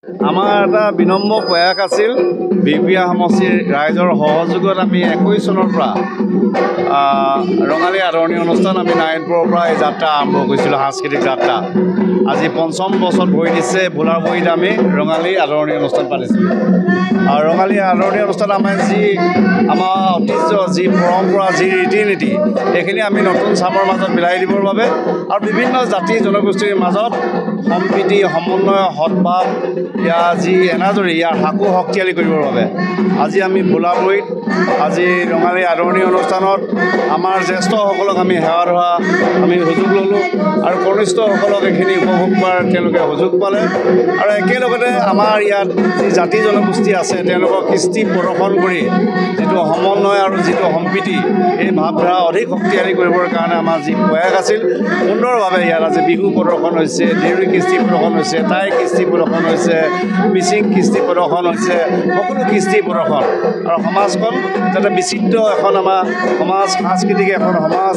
আমাৰ এটা বিনম্ৰ প্ৰয়াস আছিল বিহপুৰীয়া সমষ্টিৰ ৰাইজৰ সহযোগত আমি 21 চনৰ পৰা ৰঙালী আদৰণি অনুষ্ঠান আমি নাৰায়ণপুৰৰ পৰা এই যাত্ৰা আৰম্ভ কৰিছিলোঁ, সাংস্কৃতিক যাত্ৰা। আজি ৫ম বছৰত ভৰি দিছে ভোলাবৰিত আমি ৰঙালী আদৰণি অনুষ্ঠান পাতিছিলোঁ। আৰু ৰঙালী আদৰণি অনুষ্ঠান আমাৰ ঐতিহ্য, যি পৰম্পৰা, যি ৰীতি নীতি, এইখিনি আমি নতুন চামৰ মাজত মিলাই দিবৰ বাবে আৰু বিভিন্ন জাতি জনগোষ্ঠীৰ মাজত সম্প্ৰীতি, সমন্বয়, সদ্ভাৱ, ইয়াৰ যি এনাজৰী, ইয়াৰ সাকু শক্তিশালী কৰিবৰ বাবে আজি আমি ভোলাবৰিত আজি ৰঙালী আদৰণি অনুষ্ঠানত আমাৰ জ্যেষ্ঠসকলক আমি সেৱা ধৰা আমি সুযোগ ল'লোঁ আৰু কনিষ্ঠসকলক এইখিনি উপভোগ কৰাৰ তেওঁলোকে সুযোগ পালে। আৰু একেলগতে আমাৰ ইয়াত যি জাতি জনগোষ্ঠী আছে তেওঁলোকক কৃষ্টি প্ৰদৰ্শন কৰি যিটো সমন্বয় আৰু যিটো সম্প্ৰীতি, এই ভাৱধাৰা অধিক শক্তিশালী কৰিবৰ কাৰণে আমাৰ যি প্ৰয়াস আছিল, সুন্দৰভাৱে ইয়াত আজি বিহু প্ৰদৰ্শন হৈছে, দেউৰী কৃষ্টি প্ৰদৰ্শন হৈছে, টাই কৃষ্টি প্ৰদৰ্শন হৈছে, মিচিং কৃষ্টি প্ৰদৰ্শন হৈছে, সকলো কৃষ্টি প্ৰদৰ্শন। আৰু সমাজখন যাতে বিচিত্ৰ এখন আমাৰ সমাজ, সাংস্কৃতিক এখন সমাজ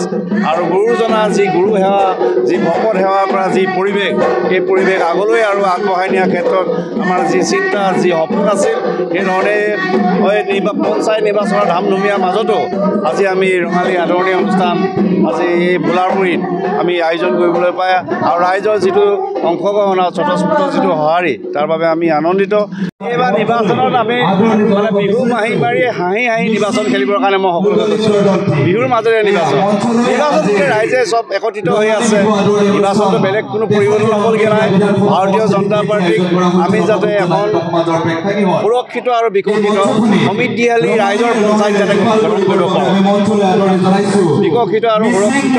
আৰু গুৰুজনাৰ যি গুৰু সেৱা, যি ভকত সেৱা কৰা যি পৰিৱেশ, এই পৰিৱেশ আগলৈ আৰু আগবঢ়াই নিয়াৰ ক্ষেত্ৰত আমাৰ যি চিন্তা, যি সপোন আছিল, সেইধৰণে পঞ্চায়ত নিৰ্বাচনৰ ধামধুমীয়াৰ মাজতো আজি আমি ৰঙালী আদৰণি অনুষ্ঠান আজি এই ভোলাবৰিত আমি আয়োজন কৰিবলৈ পাই আৰু ৰাইজৰ যিটো অংশগ্ৰহণ আৰু স্বতঃস্ফূৰ্ত যিটো সঁহাৰি, তাৰ বাবে আমি আনন্দিত। এইবাৰ নিৰ্বাচনত আমি মানে বিহু মাৰি হাঁহি নিৰ্বাচন খেলিবৰ কাৰণে মই সকলোকে কৈছোঁ, বিহুৰ মাজেৰে নিৰ্বাচন ৰাইজে চব একত্ৰিত হৈ আছে। নিৰ্বাচনটো বেলেগ কোনো পৰিৱৰ্তন হ'বলগীয়া নাই। ভাৰতীয় জনতা পাৰ্টীক আমি যাতে এখন সুৰক্ষিত আৰু বিকশিত সমৃদ্ধিশালী ৰাইজৰ পঞ্চায়ত যাতে গঠন কৰিব পাৰোঁ, বিকশিত আৰু সুৰক্ষিত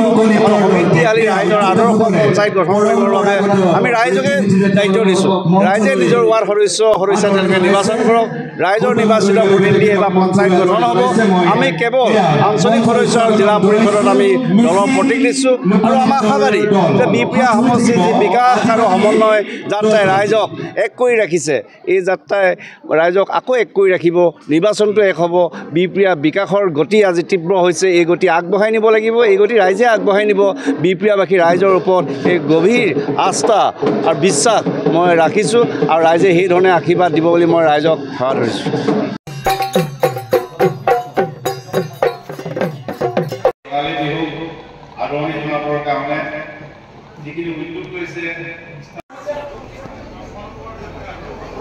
সমৃদ্ধিশালী ৰাইজৰ আদৰ্শ পঞ্চায়ত গঠন কৰিবৰ বাবে আমি ৰাইজকে দায়িত্ব দিছোঁ। ৰাইজে নিজৰ ৱাৰ্ড সদস্য তেওঁলোকে নিৰ্বাচন কৰক, ৰাইজৰ নিৰ্বাচিত প্ৰতিনিধিয়ে বা পঞ্চায়ত গঠন হ'ব। আমি কেৱল আঞ্চলিক সদস্য আৰু জিলা পৰিষদত আমি দলৰ প্ৰতীক দিছোঁ আৰু আমাৰ আশাবাদী যে বিহপুৰীয়া সমষ্টিৰ যি বিকাশ আৰু সমন্বয় যাত্ৰাই ৰাইজক এক কৰি ৰাখিছে, এই যাত্ৰাই ৰাইজক আকৌ এক কৰি ৰাখিব। নিৰ্বাচনটো এক হ'ব, বিহপুৰীয়া বিকাশৰ গতি আজি তীব্ৰ হৈছে, এই গতি আগবঢ়াই নিব লাগিব, এই গতি ৰাইজে আগবঢ়াই নিব। বিহপুৰীয়াবাসী ৰাইজৰ ওপৰত এই গভীৰ আস্থা আৰু বিশ্বাস মই ৰাখিছোঁ আৰু ৰাইজে সেইধৰণে আশীৰ্বাদ দিব বুলি মই ৰাইজক সেৱা ধৰিছোঁ। ৰঙালী বিহু আদৰণি জনাবৰ কাৰণে যিখিনি উদ্যোগ লৈছে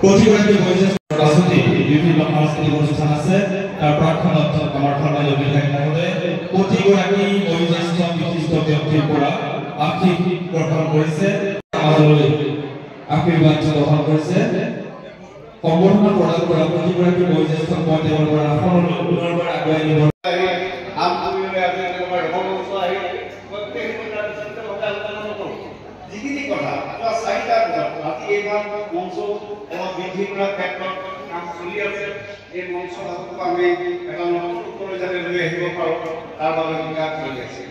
প্ৰতিগৰাকী বয়োজ্যেষ্ঠ ৰাজনীতি বিভিন্ন সাংস্কৃতিক অনুষ্ঠান আছে, তাৰ প্ৰাক্ষণত আমাৰ সন্মানীয় বিধায়ক মহোদয়ে প্ৰতিগৰাকী বয়োজ্যেষ্ঠ বিশিষ্ট ব্যক্তিৰ পৰা আশীষ গ্ৰহণ কৰিছে, আমালৈ আশীৰ্বাদ গ্ৰহণ কৰিছে। সম্বৰ্ধনা প্ৰদান কৰা প্ৰতিগৰাকী বয়োজ্যেষ্ঠক মই তেওঁৰ পৰা আসনলৈ পুনৰবাৰ আগুৱাই নিব যিখিনি কথা চাৰিটা আজি এইবাৰ মঞ্চ বৃদ্ধি কৰাৰ ক্ষেত্ৰত কাম চলি আছে। এই মঞ্চ আমি এটা নতুন ৰূপলৈ যাতে লৈ আহিব পাৰোঁ, তাৰ বাবে বিকাশ চলি আছে।